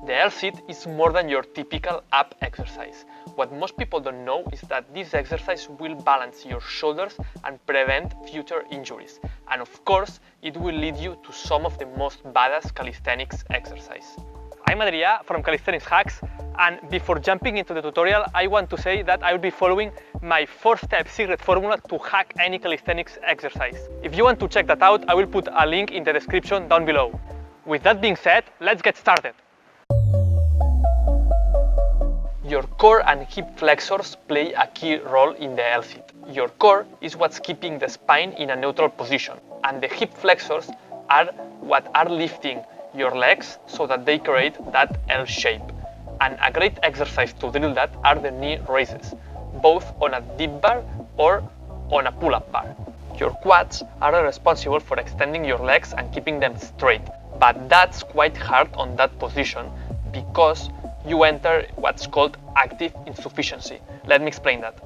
The Lsit is more than your typical ab exercise. What most people don't know is that this exercise will balance your shoulders and prevent future injuries. And of course, it will lead you to some of the most badass calisthenics exercise. I'm Adrià from Calisthenics Hacks, and before jumping into the tutorial, I want to say that I will be following my 4-step secret formula to hack any calisthenics exercise. If you want to check that out, I will put a link in the description down below. With that being said, let's get started. Your core and hip flexors play a key role in the Lsit. Your core is what's keeping the spine in a neutral position, and the hip flexors are what are lifting your legs so that they create that L shape. And a great exercise to drill that are the knee raises, both on a dip bar or on a pull-up bar. Your quads are responsible for extending your legs and keeping them straight, but that's quite hard on that position because you enter what's called active insufficiency. Let me explain that.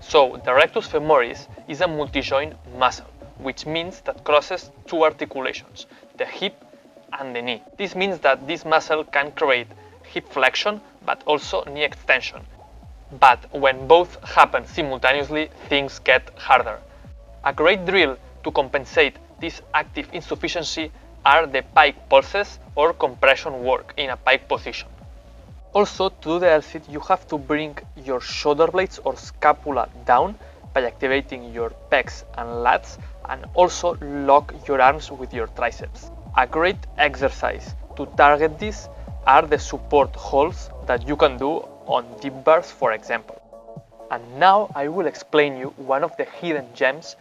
So, the rectus femoris is a multi-joint muscle, which means that crosses two articulations, the hip and the knee. This means that this muscle can create hip flexion, but also knee extension. But when both happen simultaneously, things get harder. A great drill to compensate this active insufficiency are the pike pulses or compression work in a pike position. Also, to do the Lsit, you have to bring your shoulder blades or scapula down by activating your pecs and lats, and also lock your arms with your triceps. A great exercise to target this are the support holds that you can do on dip bars, for example. And now I will explain you one of the hidden gems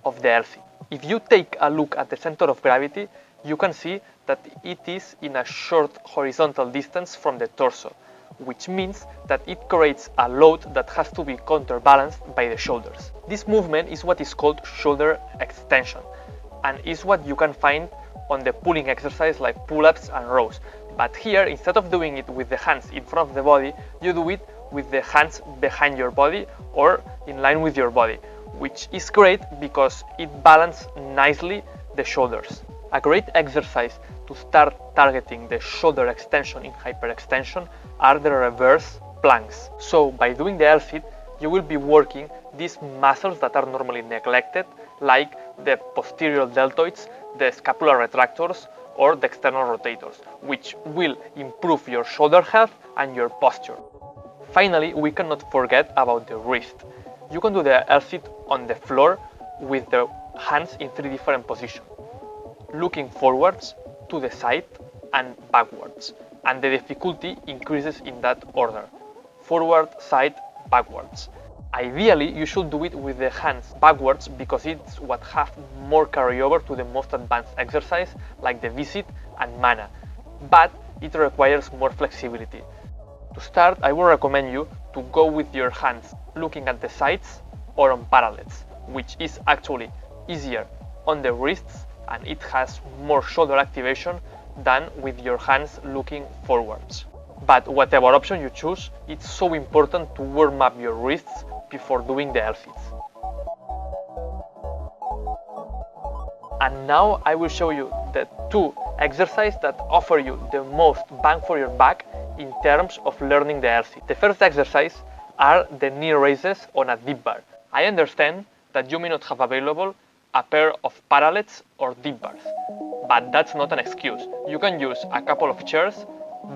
of the Lsit. If you take a look at the center of gravity, you can see that it is in a short horizontal distance from the torso, which means that it creates a load that has to be counterbalanced by the shoulders. This movement is what is called shoulder extension, and is what you can find on the pulling exercise like pull-ups and rows. But here, instead of doing it with the hands in front of the body, you do it with the hands behind your body or in line with your body, which is great because it balances nicely the shoulders. A great exercise to start targeting the shoulder extension in hyperextension are the reverse planks. So by doing the Lsit, you will be working these muscles that are normally neglected, like the posterior deltoids, the scapular retractors, or the external rotators, which will improve your shoulder health and your posture. Finally, we cannot forget about the wrist. You can do the Lsit on the floor with the hands in 3 different positions, looking forwards, to the side, and backwards. And the difficulty increases in that order: forward, side, backwards. Ideally, you should do it with the hands backwards because it's what have more carryover to the most advanced exercise like the Lsit and mana, but it requires more flexibility. To start, I would recommend you to go with your hands looking at the sides or on parallels, which is actually easier on the wrists and it has more shoulder activation than with your hands looking forwards. But whatever option you choose, it's so important to warm up your wrists before doing the Lsits. And now I will show you the 2 exercises that offer you the most bang for your buck in terms of learning the Lsit. The first exercise are the knee raises on a dip bar. I understand that you may not have available a pair of parallels or dip bars, but that's not an excuse. You can use a couple of chairs,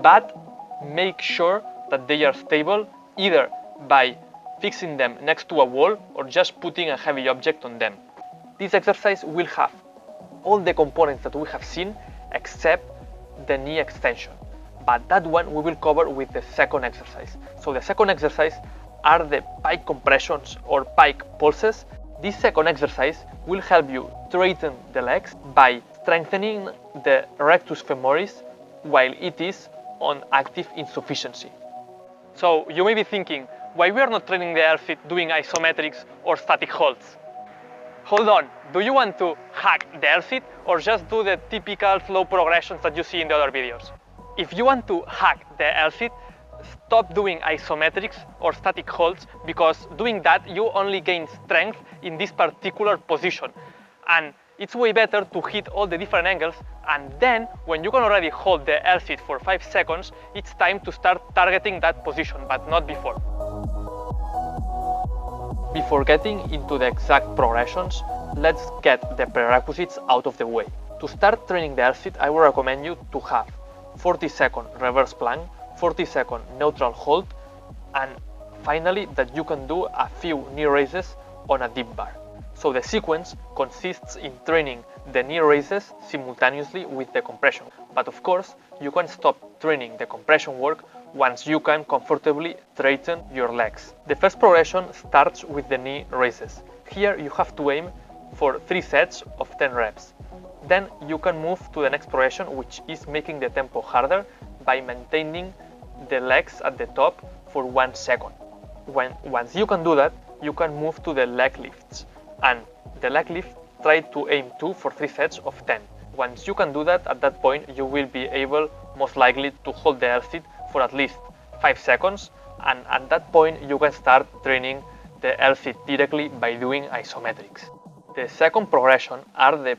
but make sure that they are stable either by fixing them next to a wall or just putting a heavy object on them. This exercise will have all the components that we have seen except the knee extension, but that one we will cover with the second exercise. So the second exercise are the pike compressions or pike pulses. This second exercise will help you straighten the legs by strengthening the rectus femoris while it is on active insufficiency. So you may be thinking, why we are not training the Lsit doing isometrics or static holds? Hold on, do you want to hack the Lsit or just do the typical slow progressions that you see in the other videos? If you want to hack the Lsit, stop doing isometrics or static holds, because doing that you only gain strength in this particular position, and it's way better to hit all the different angles, and then when you can already hold the Lsit for 5 seconds, it's time to start targeting that position, but not before. Before getting into the exact progressions, let's get the prerequisites out of the way. To start training the Lsit, I would recommend you to have 40-second reverse plank, 40-second neutral hold, and finally that you can do a few knee raises on a deep bar. So the sequence consists in training the knee raises simultaneously with the compression. But of course, you can stop training the compression work once you can comfortably straighten your legs. The first progression starts with the knee raises. Here you have to aim for 3 sets of 10 reps. Then you can move to the next progression, which is making the tempo harder by maintaining the legs at the top for 1 second. Once you can do that, you can move to the leg lifts. And the leg lift, try to aim 2 for 3 sets of 10. Once you can do that, at that point you will be able most likely to hold the Lsit for at least 5 seconds, and at that point you can start training the Lsit directly by doing isometrics. The second progression are the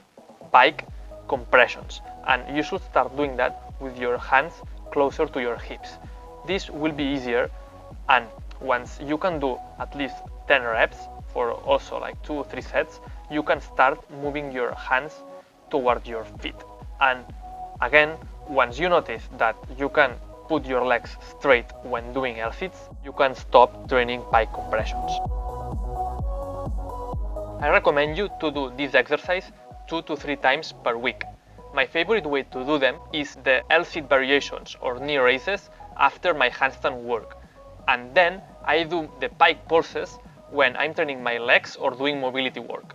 pike compressions, and you should start doing that with your hands closer to your hips. This will be easier, and once you can do at least 10 reps for also like 2 or 3 sets, you can start moving your hands toward your feet. And again, once you notice that you can put your legs straight when doing Lsits, you can stop training pike compressions. I recommend you to do this exercise 2 to 3 times per week. My favorite way to do them is the Lsit variations or knee raises after my handstand work. And then I do the pike pulses when I'm training my legs or doing mobility work.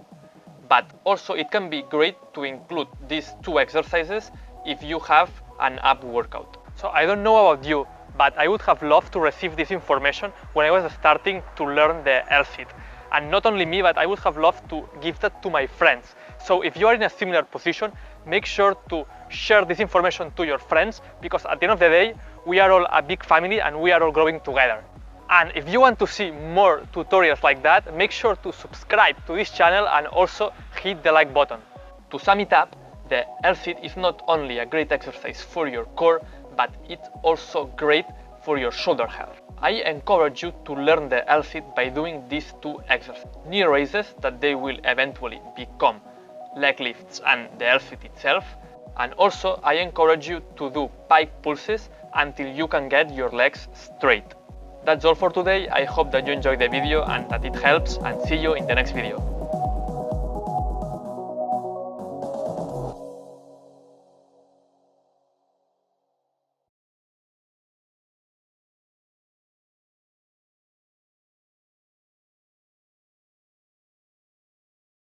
But also it can be great to include these 2 exercises if you have an ab workout. So I don't know about you, but I would have loved to receive this information when I was starting to learn the Lsit. And not only me, but I would have loved to give that to my friends. So if you are in a similar position, make sure to share this information to your friends, because at the end of the day, we are all a big family and we are all growing together. And if you want to see more tutorials like that, make sure to subscribe to this channel and also hit the like button. To sum it up, the Lsit is not only a great exercise for your core, but it's also great for your shoulder health. I encourage you to learn the Lsit by doing these 2 exercises. Knee raises that they will eventually become leg lifts and the Lsit itself. And also I encourage you to do pike pulses until you can get your legs straight. That's all for today. I hope that you enjoyed the video and that it helps, and see you in the next video.